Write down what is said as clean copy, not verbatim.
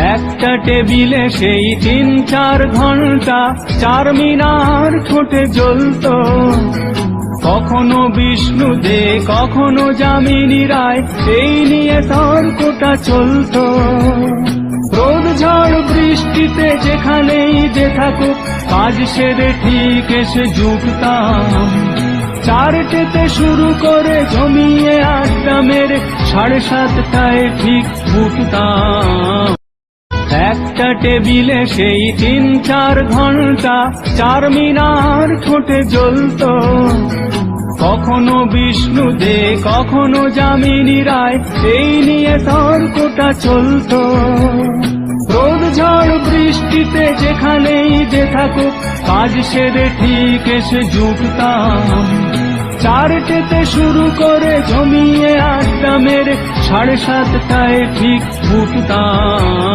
একটা টেবিলে সেই 3-4 ঘন্টা চারমিনার ঠোঁটে জ্বলতো। কখনো বিষ্ণু দে কখনো যামিনী রায়, এই নিয়ে তর্কটা চলতো। রোদ ঝড় বৃষ্টিতে যেখানেই যে থাকুক, কাজ সেরে ঠিক এসে জুটতাম। 4টেতে শুরু করে জমিয়ে আড্ডা মেরে 7:30টায় ঠিক উঠতাম। একটা টেবিলে সেই 3-4 ঘন্টা চারমিনার ঠোঁটে জ্বলতো। কখনো বিষ্ণু দে কখনো যামিনী রায়, এই নিয়ে তর্কটা চলতো। রোদ ঝড় বৃষ্টিতে যেখানেই যে থাকুক, কাজ সেরে ঠিক এসে জুটতাম। 4টেতে শুরু করে জমিয়ে আড্ডা মেরে 7:30টায় ঠিক উঠতাম।